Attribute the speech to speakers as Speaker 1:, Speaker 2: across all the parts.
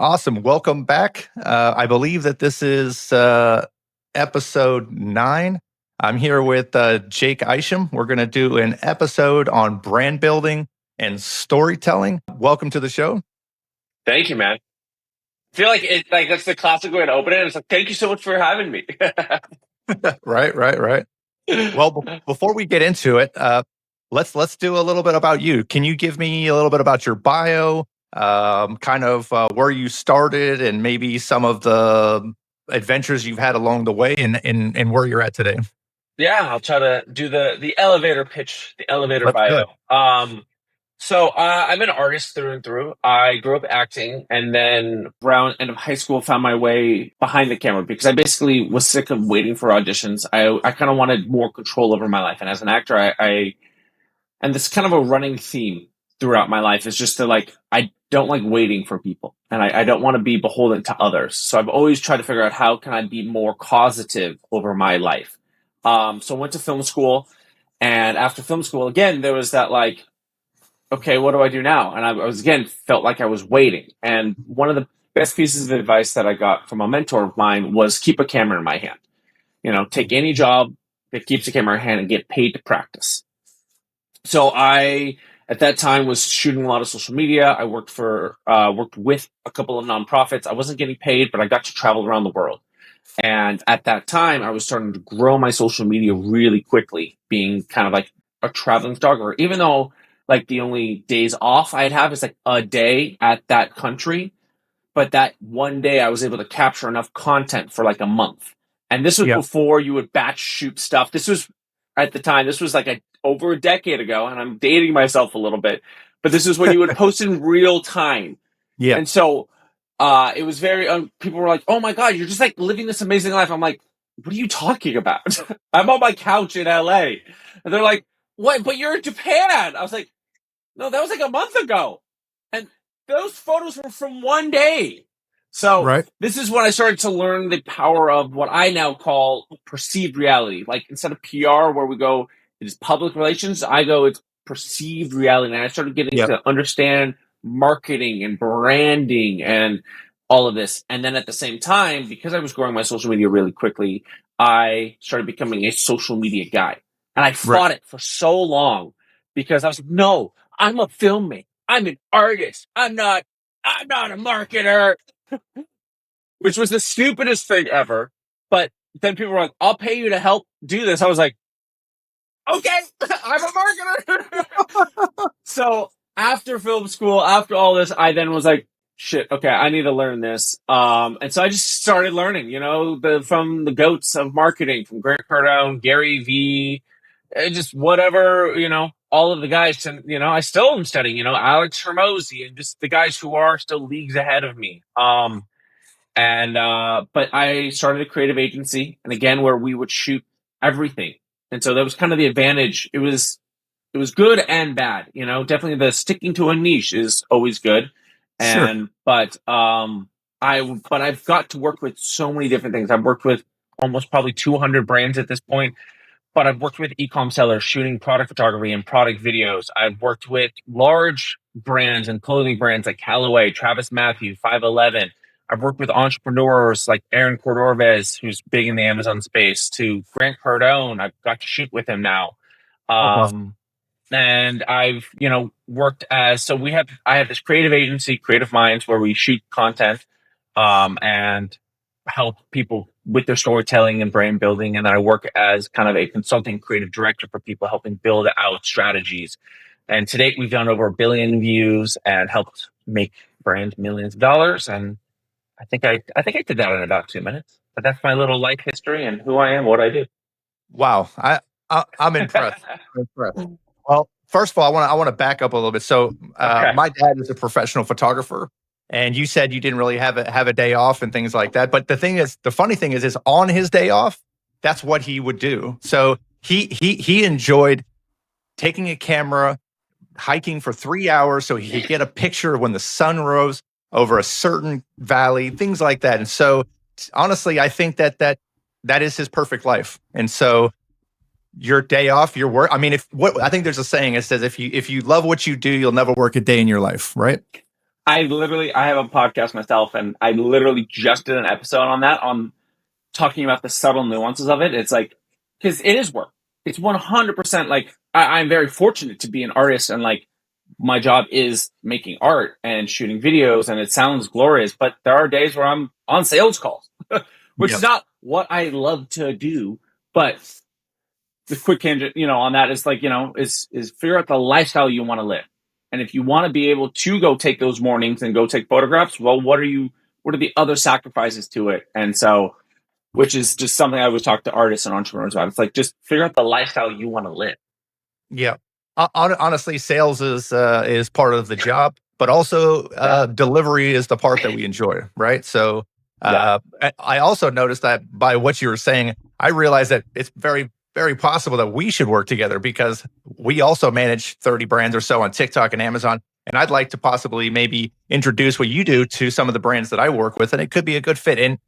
Speaker 1: Awesome. Welcome back. I believe that this is episode 9. I'm here with Jake Isham. We're going to do an episode on brand building and storytelling. Welcome to the show.
Speaker 2: Thank you, man. I feel like that's the classic way to open it. It's like, thank you so much for having me.
Speaker 1: Right. Well, before we get into it, let's do a little bit about you. Can you give me a little bit about your bio? Where you started and maybe some of the adventures you've had along the way and where you're at today.
Speaker 2: Yeah, I'll try to do the elevator pitch, the elevator
Speaker 1: Let's
Speaker 2: bio.
Speaker 1: go.
Speaker 2: So I'm an artist through and through. I grew up acting, and then around end of high school, found my way behind the camera because I basically was sick of waiting for auditions. I kind of wanted more control over my life, and as an actor, and this is kind of a running theme throughout my life is just I don't like waiting for people, and I don't want to be beholden to others. So I've always tried to figure out how can I be more causative over my life. So I went to film school, and after film school, again, there was that okay, what do I do now? And I was again felt like I was waiting. And one of the best pieces of advice that I got from a mentor of mine was keep a camera in my hand. Take any job that keeps a camera in hand and get paid to practice. So I, at that time, was shooting a lot of social media. I worked with a couple of nonprofits. I wasn't getting paid, but I got to travel around the world. And at that time, I was starting to grow my social media really quickly, being kind of like a traveling photographer. Even though the only days off I'd have is like a day at that country, but that one day I was able to capture enough content for like a month. And this was before you would batch shoot stuff. This was at the time. This was over a decade ago, and I'm dating myself a little bit, but this is when you would post in real time.
Speaker 1: Yeah.
Speaker 2: And so it was very, people were like, oh my God, you're just living this amazing life. I'm like, what are you talking about? I'm on my couch in LA. And they're like, what? But you're in Japan. I was like, no, that was a month ago. And those photos were from one day. So This is when I started to learn the power of what I now call perceived reality. Instead of PR where we go, it's public relations, I go, it's perceived reality. And I started getting to understand marketing and branding and all of this. And then at the same time, because I was growing my social media really quickly, I started becoming a social media guy. And I fought it for so long because I was like, no, I'm a filmmaker. I'm an artist. I'm not a marketer. Which was the stupidest thing ever. But then people were like, I'll pay you to help do this. I was like, okay, I'm a marketer. So after film school, after all this, I then was like, shit, okay, I need to learn this. And so I just started learning, from the goats of marketing, from Grant Cardone, Gary Vee, just whatever, all of the guys. And, I still am studying, Alex Hormozy and just the guys who are still leagues ahead of me. But I started a creative agency, and again, where we would shoot everything. And so that was kind of the advantage. It was good and bad, definitely the sticking to a niche is always good. But I've got to work with so many different things. I've worked with almost probably 200 brands at this point, but I've worked with Ecom sellers shooting product photography and product videos. I've worked with large brands and clothing brands like Callaway, Travis Mathew, 511. I've worked with entrepreneurs like Aaron Cordovez, who's big in the Amazon space, to Grant Cardone. I've got to shoot with him now. And I've, worked I have this creative agency, Creative Minds, where we shoot content, and help people with their storytelling and brand building. And then I work as kind of a consulting creative director for people, helping build out strategies. And to date, we've done over 1 billion views and helped make brands millions of dollars. And I think I did that in about 2 minutes, but that's my little life history and who I am, what I do.
Speaker 1: Wow. I'm impressed. Well, first of all, I want to back up a little bit. So my dad is a professional photographer, and you said you didn't really have a day off and things like that. But the funny thing is on his day off, that's what he would do. So he enjoyed taking a camera, hiking for 3 hours so he could get a picture of when the sun rose over a certain valley, things like that. And so honestly, I think that is his perfect life. And so your day off, your work. I mean, I think there's a saying, it says, if you love what you do, you'll never work a day in your life, right?
Speaker 2: I have a podcast myself, and I literally just did an episode on that, on talking about the subtle nuances of it. It's like, because it is work. It's 100% like, I'm very fortunate to be an artist, and like, my job is making art and shooting videos, and it sounds glorious, but there are days where I'm on sales calls, which is not what I love to do. But the quick tangent, on that is like, is figure out the lifestyle you want to live. And if you want to be able to go take those mornings and go take photographs, well, what are the other sacrifices to it? And so, which is just something I always talk to artists and entrepreneurs about. It's like, just figure out the lifestyle you want to live.
Speaker 1: Yeah. Honestly, sales is part of the job, but also delivery is the part that we enjoy, right? So I also noticed that by what you were saying, I realized that it's very, very possible that we should work together, because we also manage 30 brands or so on TikTok and Amazon. And I'd like to possibly maybe introduce what you do to some of the brands that I work with, and it could be a good fit. And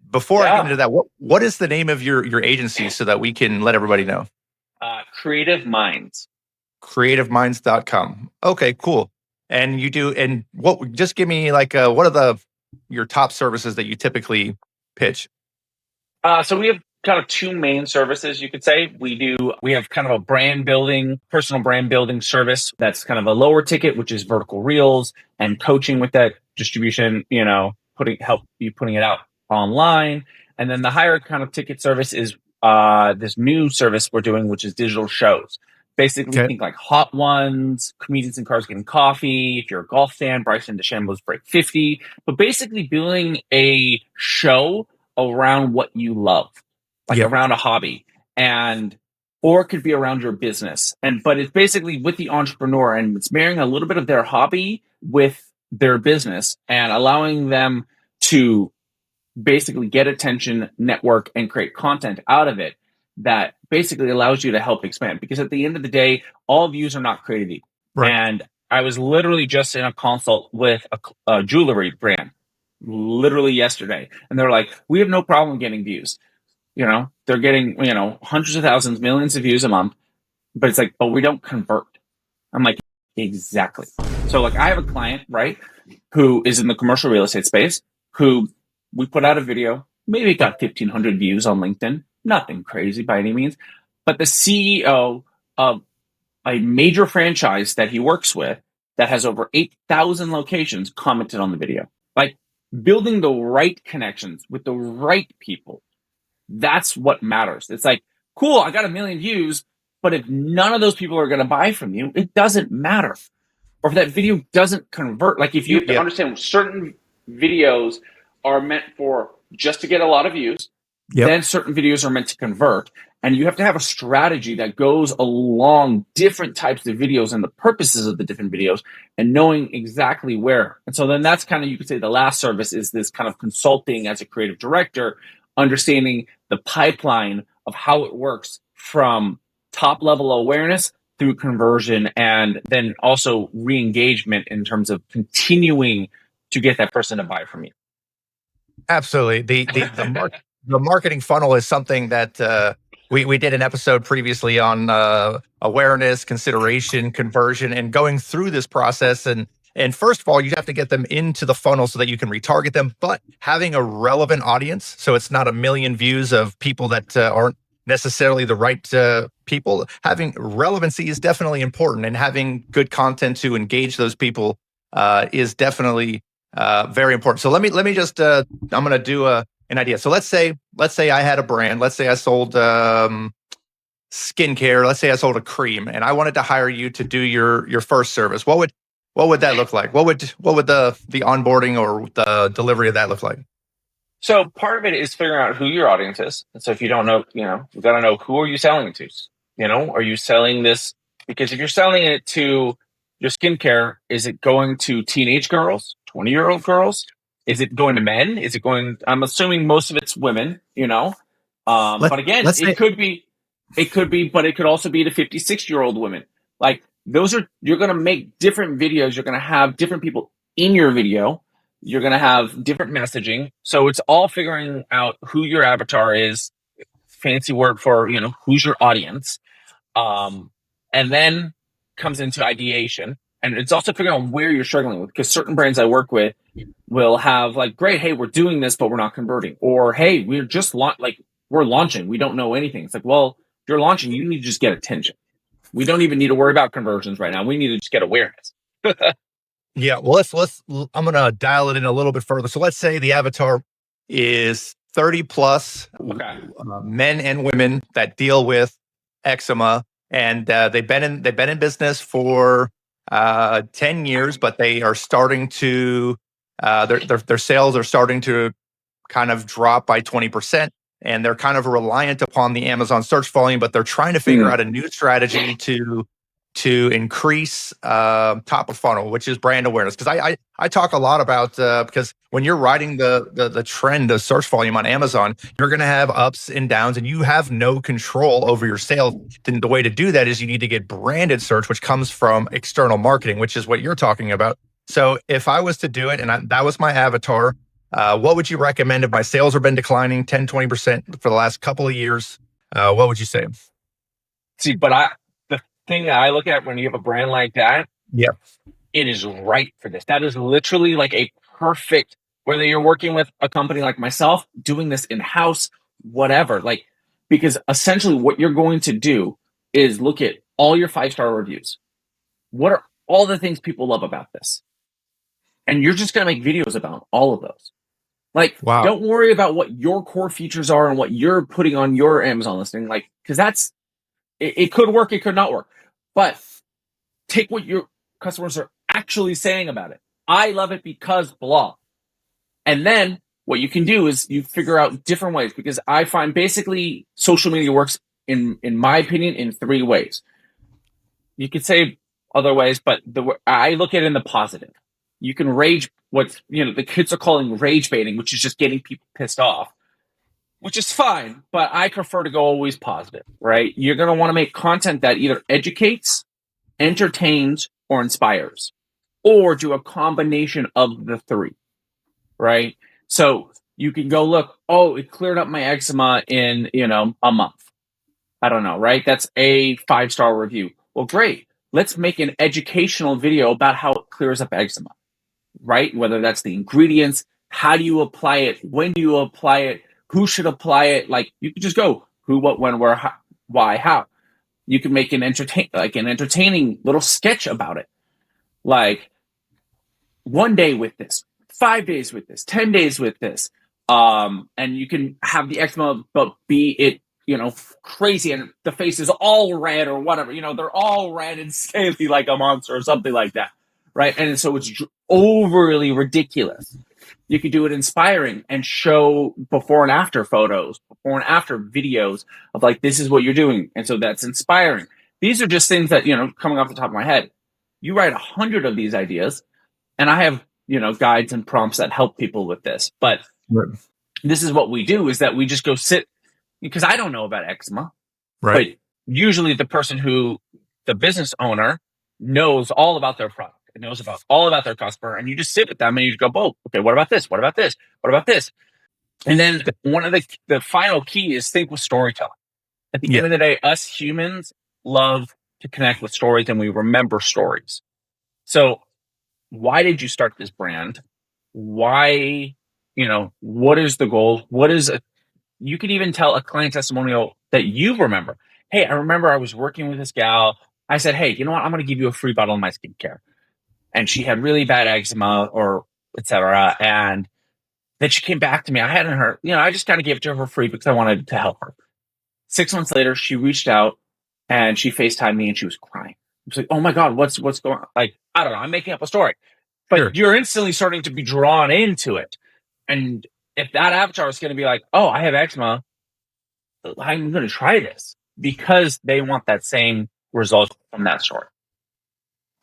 Speaker 1: before I get into that, what is the name of your agency so that we can let everybody know?
Speaker 2: Creative Minds.
Speaker 1: CreativeMinds.com. Okay, cool. And you do, and just give me like, what are your top services that you typically pitch?
Speaker 2: So we have kind of two main services, you could say. We have kind of a personal brand building service that's kind of a lower ticket, which is vertical reels and coaching with that distribution, putting it out online. And then the higher kind of ticket service is this new service we're doing, which is digital shows. Basically, think like Hot Ones, Comedians in Cars Getting Coffee. If you're a golf fan, Bryson DeChambeau's Break 50. But basically building a show around what you love, like around a hobby, or it could be around your business. But it's basically with the entrepreneur, and it's marrying a little bit of their hobby with their business and allowing them to basically get attention, network, and create content out of it that basically allows you to help expand. Because at the end of the day, all views are not created equal. Right. And I was literally just in a consult with a jewelry brand literally yesterday, and they're like, we have no problem getting views. They're getting, hundreds of thousands, millions of views a month, but it's like, but we don't convert. I'm like, exactly. So like, I have a client, right, who is in the commercial real estate space, who we put out a video, maybe it got 1,500 views on LinkedIn, nothing crazy by any means, but the CEO of a major franchise that he works with that has over 8,000 locations commented on the video. Like, building the right connections with the right people, that's what matters. It's like, cool, I got 1 million views, but if none of those people are going to buy from you, it doesn't matter. Or if that video doesn't convert, like if you have to understand certain videos are meant for just to get a lot of views, then certain videos are meant to convert. And you have to have a strategy that goes along different types of videos and the purposes of the different videos, and knowing exactly where. And so then that's kind of, you could say the last service is this kind of consulting as a creative director, understanding the pipeline of how it works from top level awareness through conversion, and then also re-engagement in terms of continuing to get that person to buy from you.
Speaker 1: Absolutely. The marketing funnel is something that we did an episode previously on awareness, consideration, conversion, and going through this process. And first of all, you have to get them into the funnel so that you can retarget them, but having a relevant audience. So it's not 1 million views of people that aren't necessarily the right people. Having relevancy is definitely important, and having good content to engage those people is definitely very important. So let me just I'm going to do an idea. So let's say I had a brand. Let's say I sold skincare. Let's say I sold a cream, and I wanted to hire you to do your first service. What would that look like? What would the onboarding or the delivery of that look like?
Speaker 2: So part of it is figuring out who your audience is. And so if you don't know, you've got to know, who are you selling it to? Are you selling this? Because if you're selling it to your skincare, is it going to teenage girls, 20-year-old girls? Is it going to men? I'm assuming most of it's women, but again, it could be, but it could also be to 56-year-old women. Like, you're going to make different videos. You're going to have different people in your video. You're going to have different messaging. So it's all figuring out who your avatar is, fancy word for, who's your audience. And then comes into ideation. And it's also figuring out where you're struggling with, because certain brands I work with will have like, great, hey, we're doing this, but we're not converting. Or, hey, we're just we're launching. We don't know anything. It's like, well, if you're launching, you need to just get attention. We don't even need to worry about conversions right now. We need to just get awareness.
Speaker 1: Yeah, well, I'm gonna dial it in a little bit further. So let's say the avatar is 30 plus men and women that deal with eczema, and they've been in business for 10 years, but they are starting to their sales are starting to kind of drop by 20%, and they're kind of reliant upon the Amazon search volume, but they're trying to figure out a new strategy to increase top of funnel, which is brand awareness. Because I talk a lot about because when you're riding the trend of search volume on Amazon, you're going to have ups and downs, and you have no control over your sales. And the way to do that is you need to get branded search, which comes from external marketing, which is what you're talking about. So if I was to do it, and that was my avatar, what would you recommend if my sales have been declining 10, 20% for the last couple of years? What would you say?
Speaker 2: See, but the thing that I look at when you have a brand like that,
Speaker 1: yeah,
Speaker 2: it is right for this. That is literally like a perfect, whether you're working with a company like myself, doing this in-house, whatever, like, because essentially what you're going to do is look at all your 5-star reviews. What are all the things people love about this? And you're just going to make videos about all of those. Like, Don't worry about what your core features are and what you're putting on your Amazon listing, like, because it could work, it could not work. But take what your customers are actually saying about it. I love it because blah. And then what you can do is you figure out different ways, because I find basically social media works, in my opinion, in 3 ways. You could say other ways, but I look at it in the positive. You can rage, what the kids are calling rage baiting, which is just getting people pissed off, which is fine, but I prefer to go always positive, right? You're going to want to make content that either educates, entertains, or inspires, or do a combination of the 3, right? So you can go look, oh, it cleared up my eczema in, a month. I don't know, right? That's a 5-star review. Well, great. Let's make an educational video about how it clears up eczema, right? Whether that's the ingredients, how do you apply it, when do you apply it, who should apply it? Like, you could just go who, what, when, where, how, why, how. You can make an entertaining little sketch about it. Like, 1 day with this, 5 days with this, 10 days with this. And you can have the eczema, but be it, crazy, and the face is all red or whatever, they're all red and scaly like a monster or something like that. Right. And so it's overly ridiculous. You could do it inspiring and show before and after photos, before and after videos of like, this is what you're doing. And so that's inspiring. These are just things that, coming off the top of my head, you write 100 of these ideas, and I have, guides and prompts that help people with this. But this is what we do, is that we just go sit, because I don't know about eczema. Right. But usually the business owner knows all about their product. It knows all about their customer, and you just sit with them and you go, oh, okay, what about this? What about this? What about this? And then one of the final key is think with storytelling. At the end of the day, us humans love to connect with stories, and we remember stories. So why did you start this brand? Why, what is the goal? You could even tell a client testimonial that you remember. Hey, I remember I was working with this gal. I said, hey, you know what? I'm going to give you a free bottle of my skincare. And she had really bad eczema, or et cetera. And then she came back to me. I hadn't heard, I just kind of gave it to her for free because I wanted to help her. 6 months later, she reached out and she FaceTimed me and she was crying. I was like, oh my God, what's going on? Like, I don't know. I'm making up a story. But You're instantly starting to be drawn into it. And if that avatar is going to be like, oh, I have eczema, I'm going to try this, because they want that same result from that story.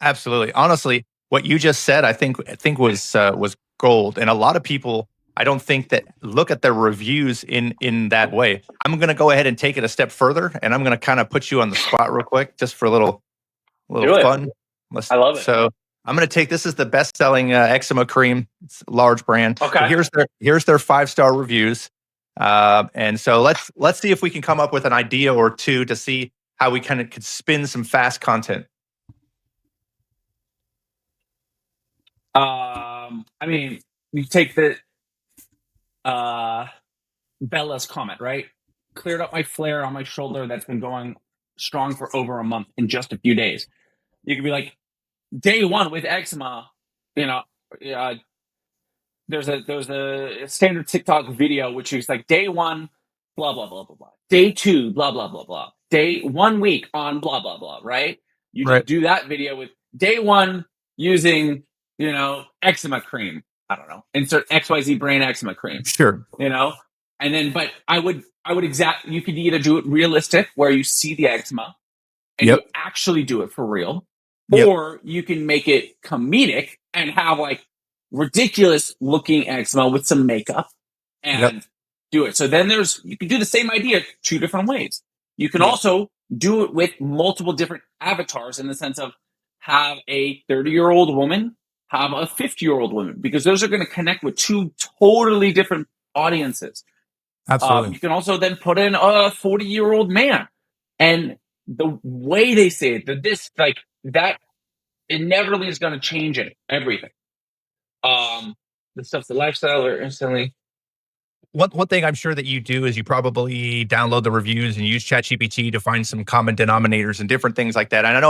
Speaker 1: Absolutely. Honestly, what you just said, I think was gold. And a lot of people, I don't think that look at their reviews in that way. I'm going to go ahead and take it a step further, and I'm going to kind of put you on the spot real quick, just for a little fun.
Speaker 2: I love it.
Speaker 1: So I'm going to take, this is the best-selling eczema cream. It's a large brand.
Speaker 2: Okay.
Speaker 1: So here's their 5-star reviews. And so let's see if we can come up with an idea or two to see how we kind of could spin some fast content.
Speaker 2: I mean, you take the Bella's comment, right? Cleared up my flare on my shoulder that's been going strong for over a month in just a few days. You could be like, day one with eczema, you know, uh, there's a standard TikTok video which is like day one, blah blah blah blah blah. Day two, blah blah blah blah. Day 1 week on blah blah blah. Right? You just do that video with day one using eczema cream. I don't know. Insert XYZ brain eczema cream.
Speaker 1: Sure.
Speaker 2: And then but I would you could either do it realistic where you see the eczema and you actually do it for real, or you can make it comedic and have like ridiculous looking eczema with some makeup and do it. So then you can do the same idea 2 different ways. You can also do it with multiple different avatars in the sense of have a 30-year-old woman, have a 50-year-old woman, because those are going to connect with 2 totally different audiences.
Speaker 1: Absolutely.
Speaker 2: You can also then put in a 40-year-old man, and the way they say it, that inevitably is going to change everything. The stuff's the lifestyle or instantly.
Speaker 1: One thing I'm sure that you do is you probably download the reviews and use ChatGPT to find some common denominators and different things like that. And I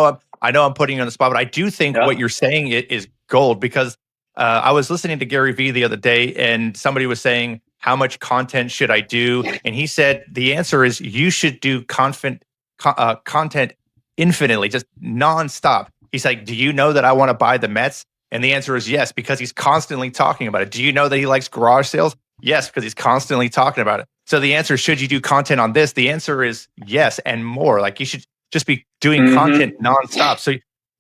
Speaker 1: know I'm putting you on the spot, but I do think what you're saying is gold, because I was listening to Gary Vee the other day, and somebody was saying, how much content should I do? And he said the answer is you should do content infinitely, just nonstop. He's like, do you know that I want to buy the Mets? And the answer is yes, because he's constantly talking about it. Do you know that he likes garage sales? Yes, because he's constantly talking about it. So the answer, should you do content on this? The answer is yes, and more. Like, you should just be doing content nonstop. So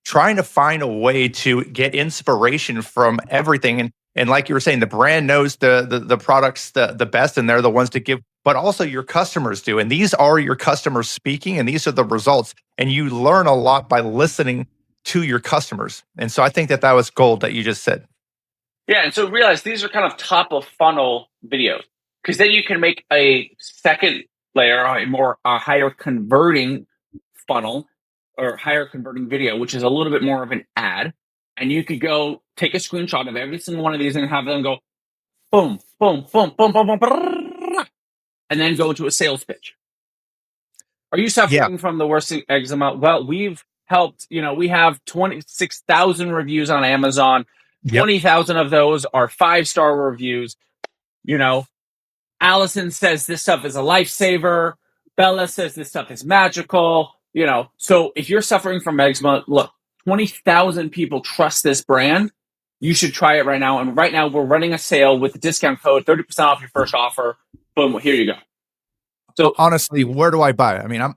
Speaker 1: trying to find a way to get inspiration from everything. And like you were saying, the brand knows the products the best, and they're the ones to give, but also your customers do. And these are your customers speaking, and these are the results. And you learn a lot by listening to your customers. And so I think that was gold that you just said.
Speaker 2: Yeah, and so realize these are kind of top of funnel videos, because then you can make a second layer, a higher converting funnel or higher converting video, which is a little bit more of an ad. And you could go take a screenshot of every single one of these and have them go boom, boom, boom, boom, boom, boom, boom, and then go into a sales pitch. Are you suffering from the worst eczema? Well, we've helped, we have 26,000 reviews on Amazon. 20,000 of those are 5-star reviews. Allison says this stuff is a lifesaver. Bella says this stuff is magical. So if you're suffering from eczema, look, 20,000 people trust this brand. You should try it right now. And right now we're running a sale with the discount code, 30% off your first offer. Boom, here you go.
Speaker 1: So honestly, where do I buy it? I mean, I'm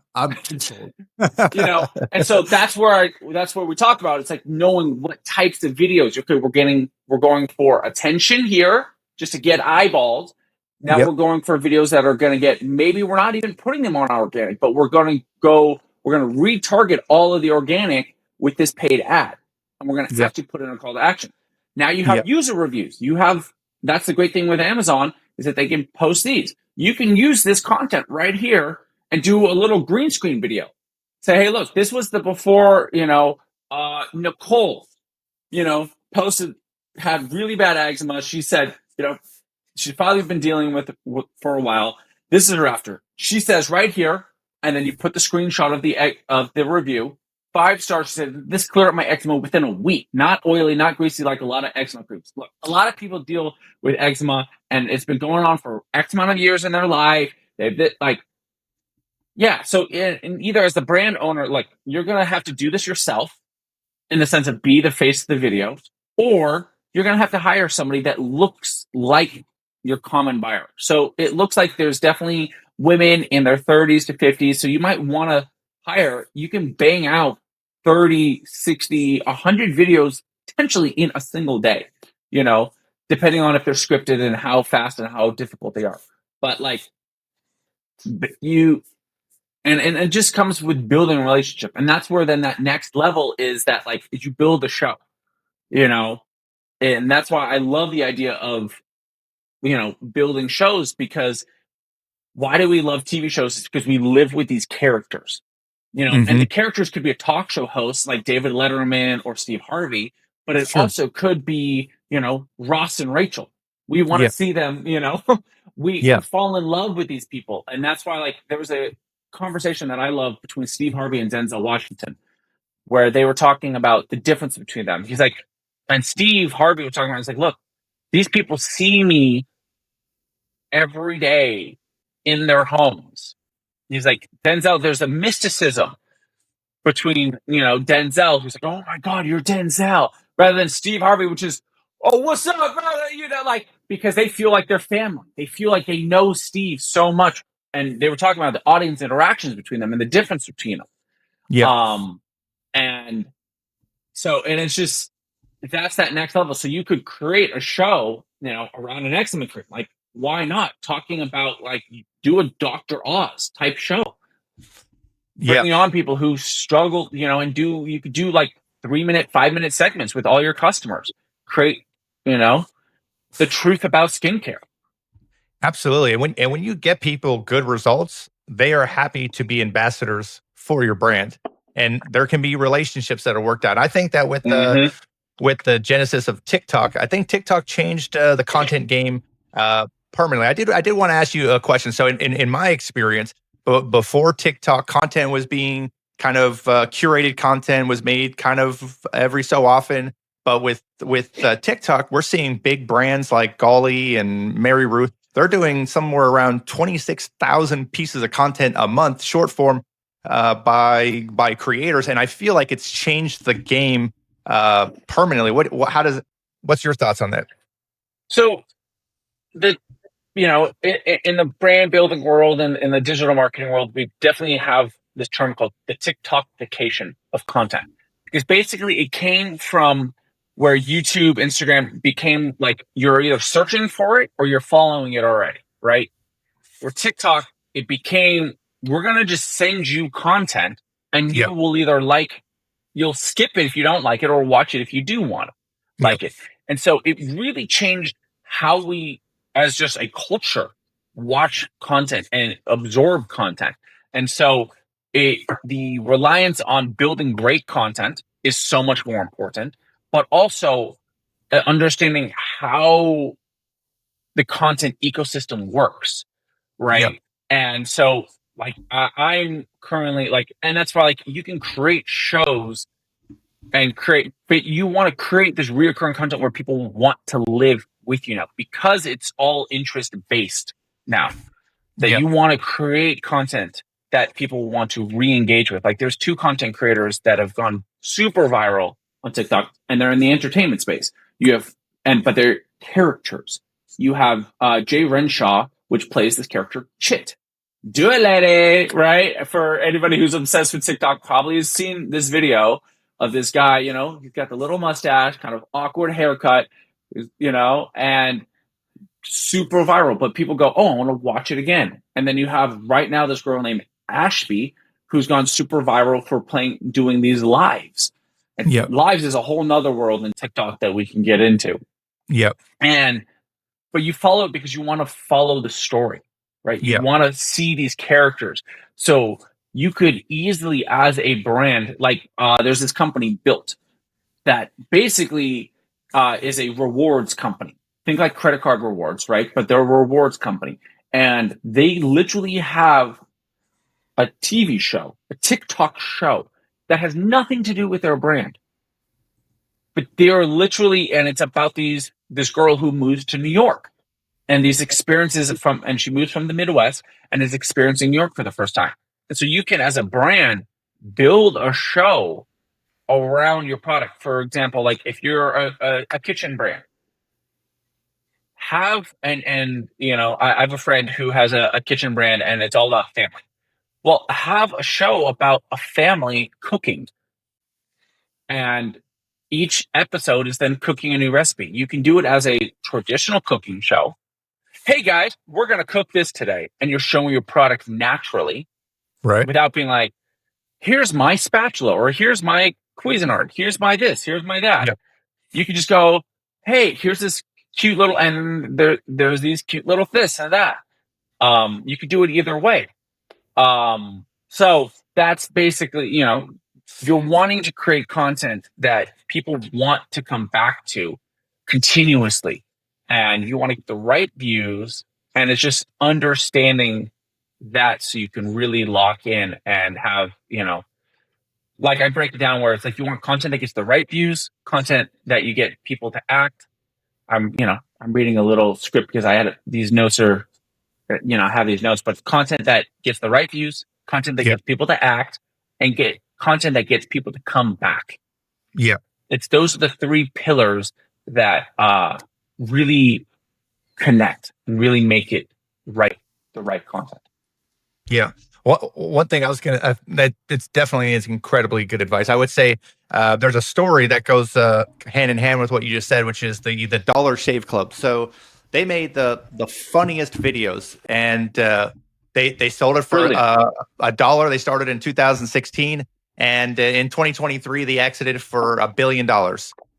Speaker 2: and so that's where we talk about. It's like knowing what types of videos. Okay, we're going for attention here, just to get eyeballs. Now we're going for videos that are going to get, maybe we're not even putting them on our organic, but we're going to retarget all of the organic with this paid ad, and we're going to have to put in a call to action. Now you have user reviews. That's the great thing with Amazon, is that they can post these. You can use this content right here and do a little green screen video. Say, hey, look, this was the before, Nicole, posted, had really bad eczema. She said, she's probably been dealing with it for a while. This is her after. She says right here, and then you put the screenshot of the review. 5 stars. She said, this cleared up my eczema within a week. Not oily, not greasy like a lot of eczema creams. Look, a lot of people deal with eczema, and it's been going on for X amount of years in their life. So in either as the brand owner, like, you're going to have to do this yourself in the sense of be the face of the video, or you're going to have to hire somebody that looks like your common buyer. So it looks like there's definitely women in their 30s to 50s. So you might want to hire, you can bang out 30, 60, 100 videos potentially in a single day, depending on if they're scripted and how fast and how difficult they are. But and it just comes with building a relationship. And that's where then that next level is that, is you build a show, and that's why I love the idea of, building shows, because why do we love TV shows? It's because we live with these characters, and the characters could be a talk show host like David Letterman or Steve Harvey, but it also could be, Ross and Rachel. We want to see them, we fall in love with these people. And that's why, like, there was a conversation that I love between Steve Harvey and Denzel Washington, where they were talking about the difference between them. He's like, and Steve Harvey was talking about, he's like, look, these people see me every day in their homes. He's like, Denzel, there's a mysticism between, Denzel, who's like, oh my God, you're Denzel, rather than Steve Harvey, which is, oh, what's up, brother? Like, because they feel like they're family. They feel like they know Steve so much. And they were talking about the audience interactions between them and the difference between them.
Speaker 1: Yeah.
Speaker 2: And so, and it's just, that's that next level. So you could create a show, around an eczema cream. Like, why not? Talking about, like, do a Dr. Oz type show. Bringing on people who struggle, and you could do like 3-minute, 5-minute segments with all your customers. Create, the truth about skincare.
Speaker 1: Absolutely. And when you get people good results, they are happy to be ambassadors for your brand. And there can be relationships that are worked out. I think that with the genesis of TikTok, I think TikTok changed the content game permanently. I did want to ask you a question. So in my experience, before TikTok, content was being kind of curated, content was made kind of every so often. But with TikTok, we're seeing big brands like Goli and Mary Ruth. They're doing somewhere around 26,000 pieces of content a month, short form, by creators, and I feel like it's changed the game permanently. What's your thoughts on that?
Speaker 2: So in the brand building world and in the digital marketing world, we definitely have this term called the TikTokification of content, because basically it came from where YouTube, Instagram became like you're either searching for it or you're following it already, right? Where TikTok, it became, we're going to just send you content and you will either you'll skip it if you don't like it or watch it if you do want to like it. And so it really changed how we, as just a culture, watch content and absorb content. And so the reliance on building great content is so much more important, but also understanding how the content ecosystem works, right? And so, like, I'm currently like, and that's why, like, you can create shows and but you want to create this reoccurring content where people want to live with you now, because it's all interest based now. That you want to create content that people want to re-engage with. Like, there's 2 content creators that have gone super viral on TikTok, and they're in the entertainment space. But they're characters. You have Jay Renshaw, which plays this character Chit. Do it, lady, right? For anybody who's obsessed with TikTok, probably has seen this video of this guy. He's got the little mustache, kind of awkward haircut, and super viral. But people go, oh, I want to watch it again. And then you have right now this girl named Ashby, who's gone super viral for doing these lives. And lives is a whole nother world in TikTok that we can get into. But you follow it because you want to follow the story, right? You want to see these characters. So you could easily, as a brand, like there's this company Built that basically is a rewards company. Think like credit card rewards, right? But they're a rewards company. And they literally have a TV show, a TikTok show that has nothing to do with their brand. But they are literally, and it's about this girl who moves to New York and these experiences and she moves from the Midwest and is experiencing New York for the first time. And so you can, as a brand, build a show around your product. For example, like if you're a kitchen brand, I have a friend who has a kitchen brand and it's all about family. Well, have a show about a family cooking, and each episode is then cooking a new recipe. You can do it as a traditional cooking show. Hey guys, we're going to cook this today. And you're showing your product naturally,
Speaker 1: right?
Speaker 2: Without being like, here's my spatula, or here's my Cuisinart, here's my this, here's my that. You can just go, hey, here's this cute little, and there's these cute little this and that. You could do it either way. So that's basically, you're wanting to create content that people want to come back to continuously, and you want to get the right views, and it's just understanding that so you can really lock in and have, like I break it down where it's like you want content that gets the right views, content that you get people to act. I'm reading a little script because I had these notes I have these notes, but content that gets the right views, content that gets people to act, and get content that gets people to come back.
Speaker 1: Yeah.
Speaker 2: Those are the three pillars that really connect and really make it the right content.
Speaker 1: Yeah. Well, one thing I was going to, that it's definitely is incredibly good advice. I would say there's a story that goes hand in hand with what you just said, which is the Dollar Shave Club. So they made the funniest videos, and they sold it for $1. They started in 2016, and in 2023 they exited for $1 billion,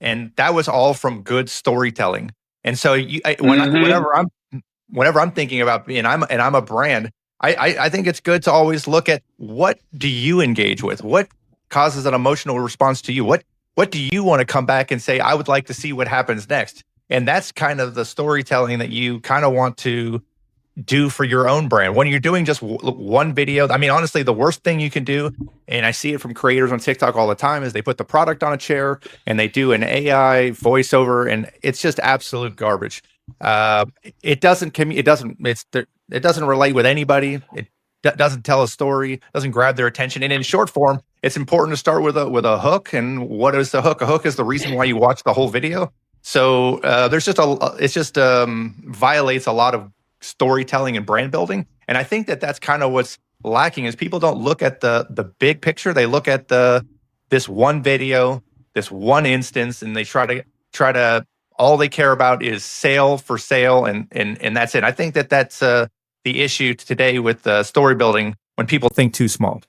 Speaker 1: and that was all from good storytelling. And so whenever I'm thinking about being, I'm a brand. I think it's good to always look at what do you engage with? What causes an emotional response to you? What do you want to come back and say, I would like to see what happens next? And that's kind of the storytelling that you kind of want to do for your own brand. When you're doing just one video, I mean, honestly, the worst thing you can do, and I see it from creators on TikTok all the time, is they put the product on a chair and they do an AI voiceover, and it's just absolute garbage. It doesn't relate with anybody. It doesn't tell a story, doesn't grab their attention. And in short form, it's important to start with a hook. And what is the hook? A hook is the reason why you watch the whole video. So it violates a lot of storytelling and brand building. And I think that's kind of what's lacking, is people don't look at the big picture. They look at this one video, this one instance, and they try to all they care about is sale for sale, and that's it. I think that's the issue today with story building, when people think too small.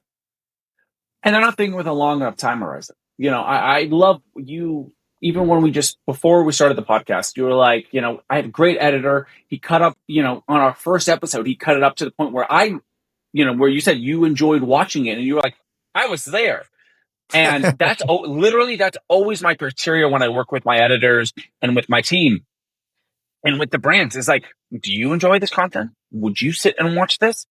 Speaker 2: And they're not thinking with a long enough time horizon. I love you. Even when before we started the podcast, you were like, I had a great editor. He cut up, on our first episode, he cut it up to the point where where you said you enjoyed watching it, and you were like, I was there. And that's always my criteria when I work with my editors and with my team and with the brands. It's like, do you enjoy this content? Would you sit and watch this?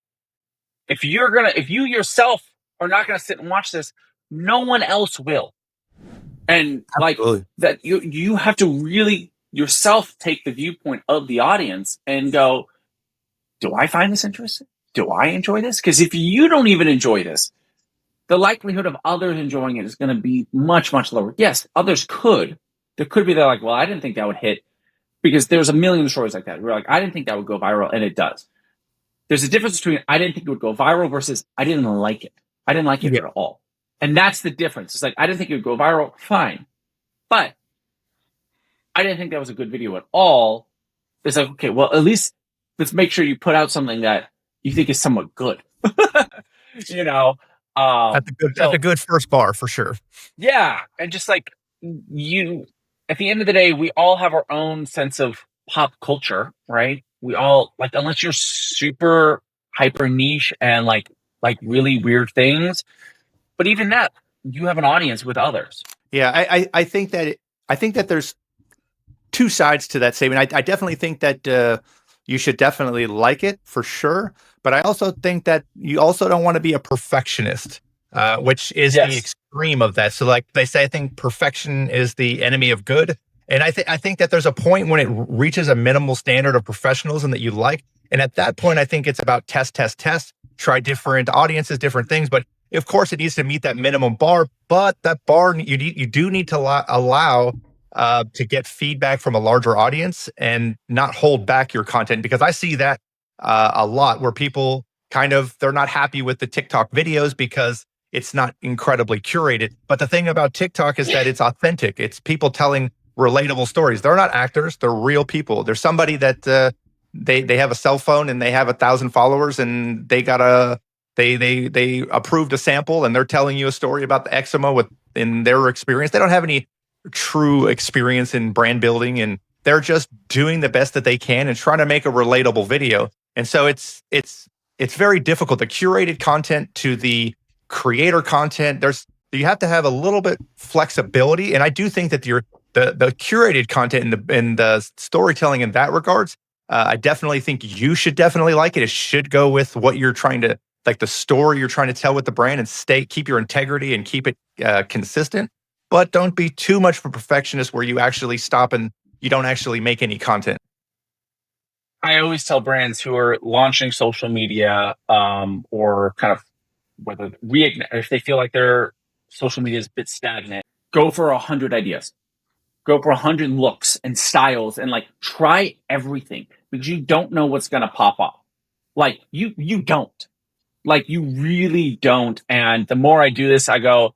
Speaker 2: If you yourself are not going to sit and watch this, no one else will. And
Speaker 1: Absolutely.
Speaker 2: that you have to really yourself take the viewpoint of the audience and go, do I find this interesting? Do I enjoy this? Because if you don't even enjoy this, the likelihood of others enjoying it is going to be much, much lower. Yes, others could. There could be, they're like, well, I didn't think that would hit, because there's a million stories like that. We're like, I didn't think that would go viral, and it does. There's a difference between I didn't think it would go viral versus I didn't like it. I didn't like it at all. And that's the difference. It's like, I didn't think it would go viral, fine. But I didn't think that was a good video at all. It's like, okay, well, at least let's make sure you put out something that you think is somewhat good.
Speaker 1: That's a good first bar for sure.
Speaker 2: Yeah. And just like at the end of the day, we all have our own sense of pop culture, right? We all, like, unless you're super hyper niche and like really weird things, but even that, you have an audience with others.
Speaker 1: Yeah. I think that there's two sides to that statement. I definitely think that you should definitely like it for sure. But I also think that you also don't want to be a perfectionist, which is the extreme of that. So like they say, I think perfection is the enemy of good. And I think that there's a point when it reaches a minimal standard of professionalism that you like. And at that point, I think it's about test, try different audiences, different things. But of course, it needs to meet that minimum bar. But that bar, you do need to allow to get feedback from a larger audience and not hold back your content, because I see that a lot where people they're not happy with the TikTok videos because it's not incredibly curated. But the thing about TikTok is that it's authentic. It's people telling relatable stories. They're not actors. They're real people. There's somebody that they have a cell phone and they have 1,000 followers, and they approved a sample, and they're telling you a story about the eczema in their experience. They don't have any true experience in brand building, and they're just doing the best that they can and trying to make a relatable video. And so it's very difficult. The curated content to the creator content, you have to have a little bit flexibility. And I do think that the curated content and the storytelling in that regards, I definitely think you should definitely like it. It should go with what you're trying to, like the story you're trying to tell with the brand, and keep your integrity and keep it consistent. But don't be too much of a perfectionist where you actually stop and you don't actually make any content.
Speaker 3: I always tell brands who are launching social media, or kind of whether if they feel like their social media is a bit stagnant, go for 100 ideas, go for 100 looks and styles, and like try everything, because you don't know what's going to pop up. Like you don't, like you really don't. And the more I do this, I go,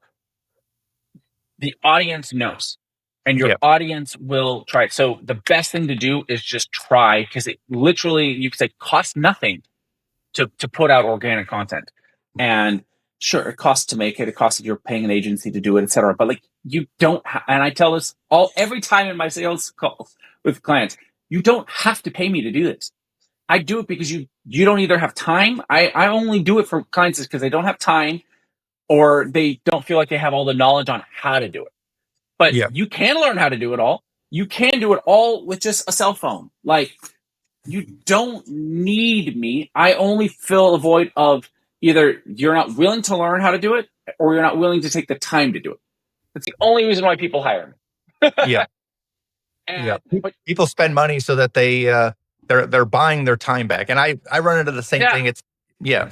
Speaker 3: the audience knows, and your
Speaker 1: Yeah.
Speaker 3: audience will try it. So the best thing to do is just try, because it literally, you could say, costs nothing to put out organic content. And sure, it costs to make it. It costs if you're paying an agency to do it, etc. But like, you don't. And I tell this every time in my sales calls with clients, you don't have to pay me to do this. I do it because you don't either have time. I only do it for clients because they don't have time, or they don't feel like they have all the knowledge on how to do it. But
Speaker 1: Yeah.
Speaker 3: you can learn how to do it all. You can do it all with just a cell phone. Like, you don't need me. I only fill a void of either you're not willing to learn how to do it, or you're not willing to take the time to do it. That's the only reason why people hire me.
Speaker 1: Yeah. Yeah.
Speaker 3: But
Speaker 1: People spend money so that they're buying their time back. And I run into the same thing. It's yeah.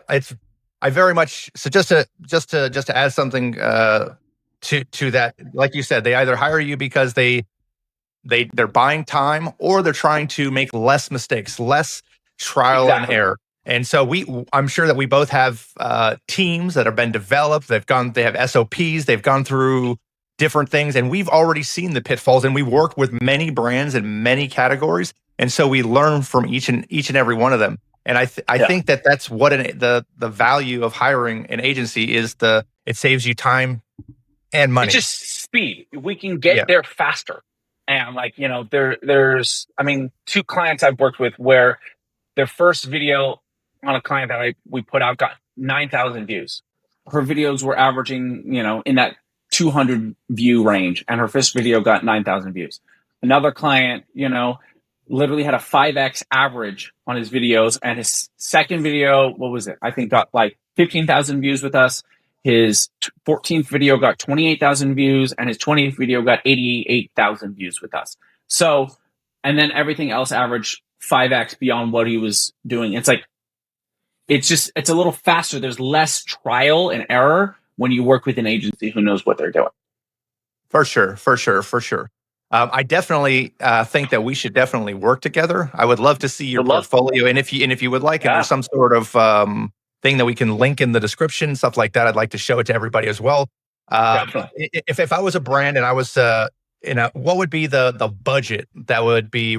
Speaker 1: It's I very much so just to add something to that, like you said, they either hire you because they're buying time, or they're trying to make less mistakes, less trial and error. And so I'm sure that we both have teams that have been developed. They have SOPs. They've gone through different things, and we've already seen the pitfalls. And we work with many brands in many categories, and so we learn from each and every one of them. And I think that that's what the value of hiring an agency is. It saves you time and money.
Speaker 3: It's just speed. We can get there faster. And like, there's, I mean, 2 clients I've worked with where their first video on a client that we put out got 9,000 views. Her videos were averaging, in that 200 view range, and her first video got 9,000 views. Another client, literally had a 5x average on his videos, and his second video, what was it? I think got like 15,000 views with us. His 14th video got 28,000 views, and his 20th video got 88,000 views with us. So, and then everything else averaged 5x beyond what he was doing. It's like, it's a little faster. There's less trial and error when you work with an agency who knows what they're doing.
Speaker 1: For sure. I definitely think that we should definitely work together. I would love to see your portfolio, and if you would like, and there's some sort of thing that we can link in the description, stuff like that, I'd like to show it to everybody as well. If I was a brand and I was what would be the budget that would be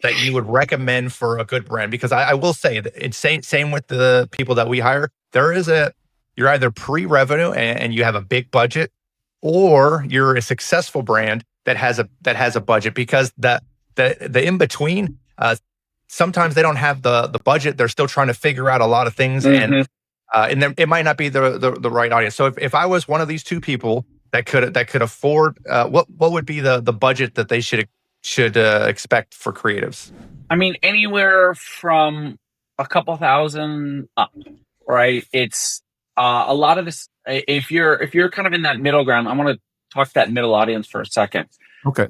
Speaker 1: that you would recommend for a good brand? Because I will say that it's same with the people that we hire. You're either pre-revenue and you have a big budget, or you're a successful brand that has a budget, because the in between, sometimes they don't have the budget. They're still trying to figure out a lot of things, and it might not be the right audience. So if I was one of these 2 people that could afford, what would be the budget that they should expect for creatives?
Speaker 3: I mean, anywhere from a couple thousand up, right? It's a lot of this. If you're kind of in that middle ground, I want to talk to that middle audience for a second.
Speaker 1: Okay.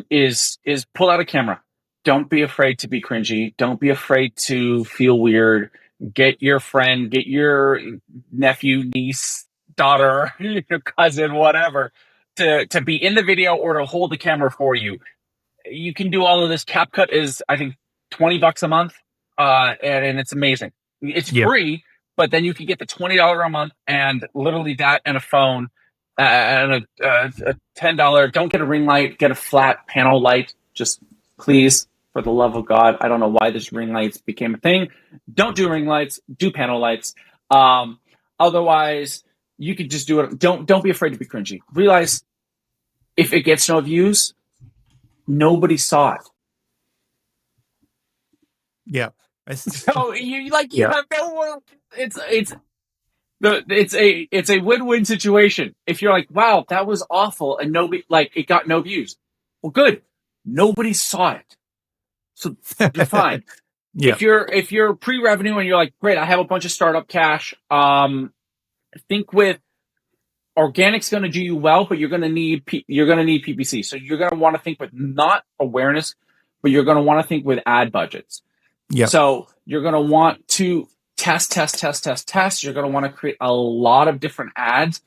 Speaker 3: Is pull out a camera. Don't be afraid to be cringy. Don't be afraid to feel weird. Get your friend, get your nephew, niece, daughter, your cousin, whatever, to be in the video or to hold the camera for you. You can do all of this. CapCut is, I think, $20 a month, and it's amazing. It's free, but then you can get the $20 a month, and literally that and a phone, and a $10. Don't get a ring light. Get a flat panel light. Just please, for the love of God. I don't know why this ring lights became a thing. Don't do ring lights. Do panel lights. Otherwise, you could just do it. Don't be afraid to be cringy. Realize if it gets no views, nobody saw it.
Speaker 1: Yeah.
Speaker 3: So you have no. It's It's a win-win situation. If you're like, wow, that was awful, and nobody, like, it got no views. Well, good. Nobody saw it, so you're fine.
Speaker 1: Yeah.
Speaker 3: If you're pre-revenue and you're like, great, I have a bunch of startup cash. Think with organic's going to do you well, but you're going to need PPC. So you're going to want to think with not awareness, but you're going to want to think with ad budgets.
Speaker 1: Yeah.
Speaker 3: So you're going to want to test. You're going to want to create a lot of different ads,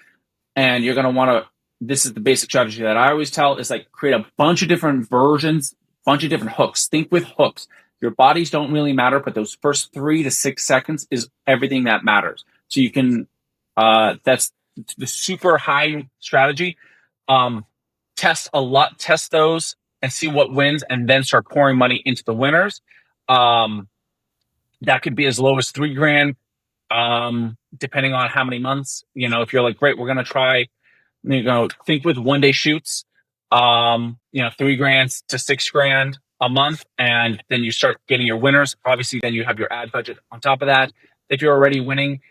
Speaker 3: and you're going to want to. This is the basic strategy that I always tell: is like create a bunch of different versions, bunch of different hooks. Think with hooks. Your bodies don't really matter, but those first 3 to 6 seconds is everything that matters. So you can. That's the super high strategy. Test those and see what wins, and then start pouring money into the winners. That could be as low as $3,000, depending on how many months. If you're like, great, we're gonna try. Think with 1 day shoots. $3,000 to $6,000 a month, and then you start getting your winners. Obviously, then you have your ad budget on top of that. If you're already winning,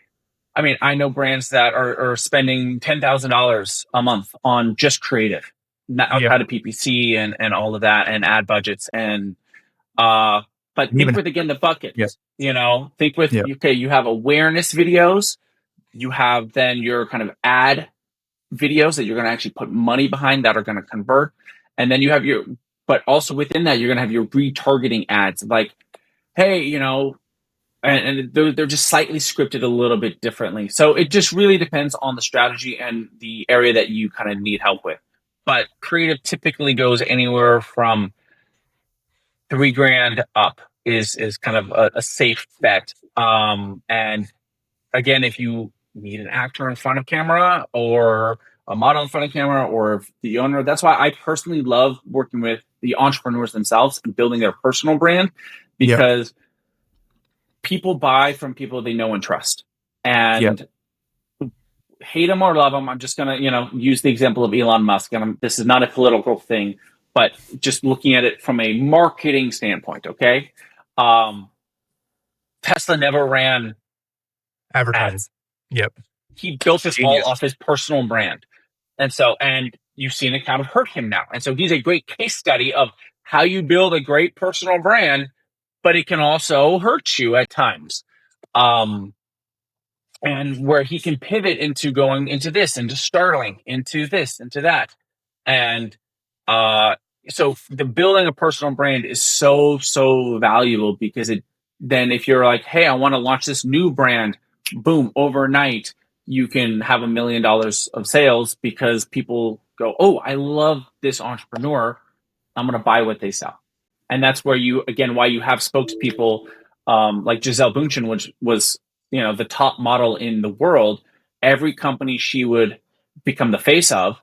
Speaker 3: I mean, I know brands that are spending $10,000 a month on just creative, outside of PPC and all of that, and ad budgets. And but think with, again, the buckets. Think with, okay, you have awareness videos, you have then your kind of ad videos that you're going to actually put money behind that are going to convert, and then you have but also within that, you're going to have your retargeting ads, like, hey, and they're just slightly scripted a little bit differently. So it just really depends on the strategy and the area that you kind of need help with. But creative typically goes anywhere from $3,000 up is kind of a safe bet. And again, if you need an actor in front of camera, or a model in front of camera, or the owner, that's why I personally love working with the entrepreneurs themselves and building their personal brand, because people buy from people they know and trust. And hate them or love them, I'm just going to, use the example of Elon Musk. And this is not a political thing, but just looking at it from a marketing standpoint, okay? Tesla never ran
Speaker 1: advertising. Yep.
Speaker 3: He built this all off his personal brand. And you've seen it kind of hurt him now. And so he's a great case study of how you build a great personal brand, but it can also hurt you at times. And where he can pivot into going into this, into Starling, into this, into that. And so the building a personal brand is so valuable, because then if you're like, hey, I want to launch this new brand, boom, overnight, you can have $1 million of sales, because people go, oh, I love this entrepreneur, I'm going to buy what they sell. And that's where why you have spokespeople like Gisele Bündchen, which was, the top model in the world. Every company she would become the face of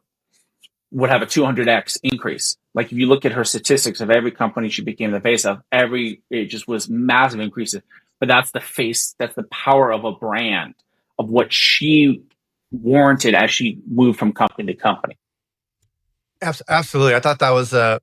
Speaker 3: would have a 200x increase. Like, if you look at her statistics of every company she became the face of, it just was massive increases. But that's the power of a brand, of what she warranted as she moved from company to company.
Speaker 1: Absolutely. I thought that was a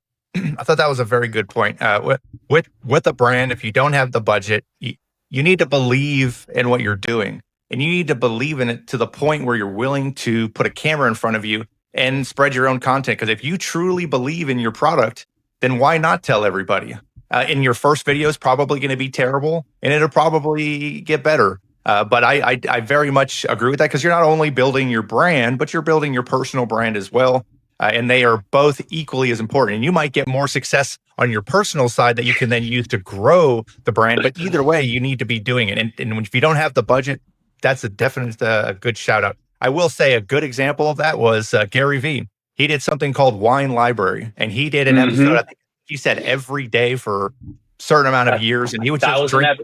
Speaker 1: very good point. With a brand, if you don't have the budget, you need to believe in what you're doing, and you need to believe in it to the point where you're willing to put a camera in front of you and spread your own content. Because if you truly believe in your product, then why not tell everybody? And your first video is probably going to be terrible, and it'll probably get better. But I very much agree with that, because you're not only building your brand, but you're building your personal brand as well. And they are both equally as important. And you might get more success on your personal side that you can then use to grow the brand. But either way, you need to be doing it. And if you don't have the budget, that's a definite a good shout out. I will say a good example of that was Gary Vee. He did something called Wine Library, and he did an episode. I think he said every day for a certain amount of years, and he would just drink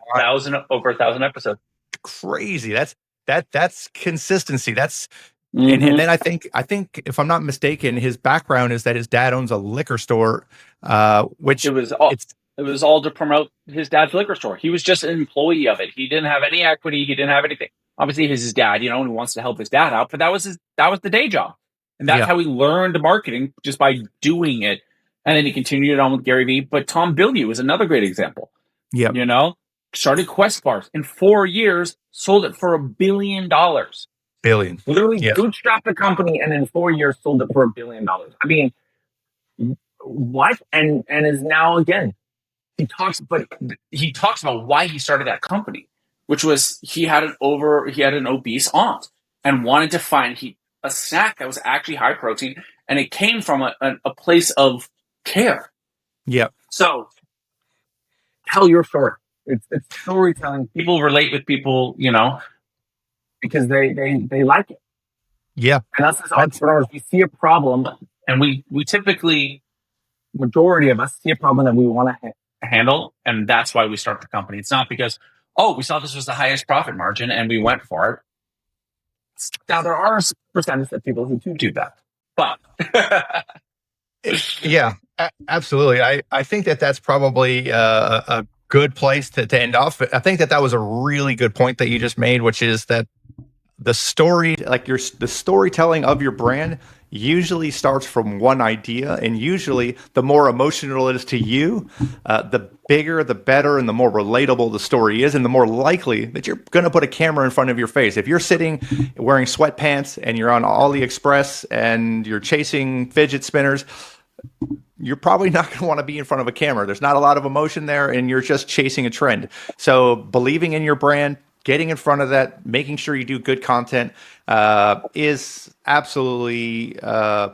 Speaker 3: over 1,000 episodes.
Speaker 1: Crazy. That's consistency. That's and then I think if I'm not mistaken, his background is that his dad owns a liquor store, which
Speaker 3: it was all to promote his dad's liquor store. He was just an employee of it. He didn't have any equity. He didn't have anything. Obviously, he's his dad, and he wants to help his dad out, but that was the day job. And that's how he learned marketing, just by doing it. And then he continued it on with Gary Vee. But Tom Bilyeu is another great example.
Speaker 1: Yeah.
Speaker 3: started Quest Bars. In 4 years, sold it for $1 billion.
Speaker 1: Billion.
Speaker 3: Literally bootstrapped the company, and in 4 years sold it for $1 billion. I mean, what? And is now again. He talks about why he started that company, which was he had an obese aunt and wanted to find a snack that was actually high protein, and it came from a place of care.
Speaker 1: Yep.
Speaker 3: So tell your story. It's storytelling. People relate with people, because they like it.
Speaker 1: Yeah.
Speaker 3: And us as entrepreneurs, we see a problem, and we typically, majority of us see a problem that we want to handle, and that's why we start the company. It's not because, we saw this was the highest profit margin and we went for it. Now, there are a percentage of people who do that, but
Speaker 1: yeah, absolutely. I think that that's probably a good place to end off. I think that was a really good point that you just made, which is that the story, like the storytelling of your brand usually starts from one idea, and usually the more emotional it is to you, the bigger, the better, and the more relatable the story is, and the more likely that you're going to put a camera in front of your face. If you're sitting wearing sweatpants and you're on AliExpress and you're chasing fidget spinners, you're probably not going to want to be in front of a camera. There's not a lot of emotion there, and you're just chasing a trend. So believing in your brand, getting in front of that, making sure you do good content is absolutely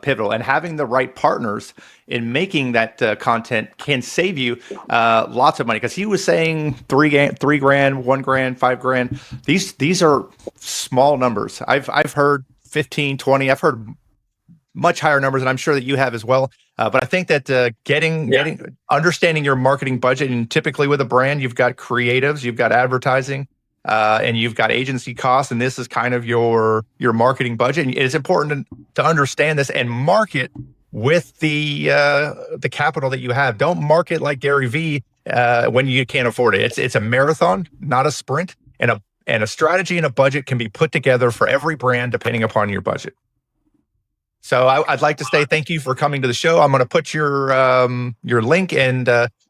Speaker 1: pivotal. And having the right partners in making that content can save you lots of money. Because he was saying $3 grand, $1 grand, $5 grand. These are small numbers. I've heard 15, 20. I've heard much higher numbers, and I'm sure that you have as well. But I think that understanding your marketing budget, and typically with a brand, you've got creatives, you've got advertising, and you've got agency costs, and this is kind of your marketing budget. And it's important to understand this and market with the capital that you have. Don't market like Gary Vee when you can't afford it. It's a marathon, not a sprint, and a strategy and a budget can be put together for every brand depending upon your budget. So I'd like to say thank you for coming to the show. I'm going to put your link and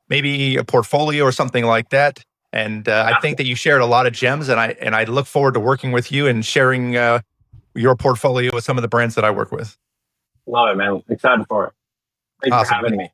Speaker 1: maybe a portfolio or something like that. And I think that you shared a lot of gems, and I look forward to working with you and sharing your portfolio with some of the brands that I work with.
Speaker 3: Love it, man. Excited for it. Thanks for having me.